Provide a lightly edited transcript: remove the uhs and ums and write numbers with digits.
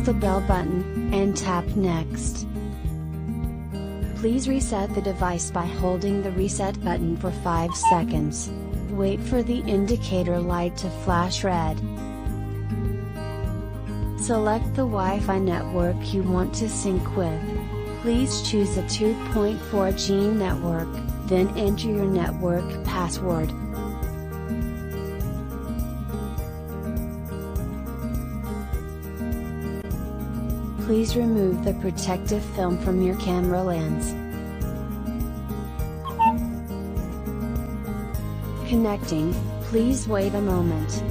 the bell button, and tap Next. Please reset the device by holding the reset button for 5 seconds. Wait for the indicator light to flash red. Select the Wi-Fi network you want to sync with. Please choose a 2.4G network, then enter your network password. Please remove the protective film from your camera lens. Connecting, please wait a moment.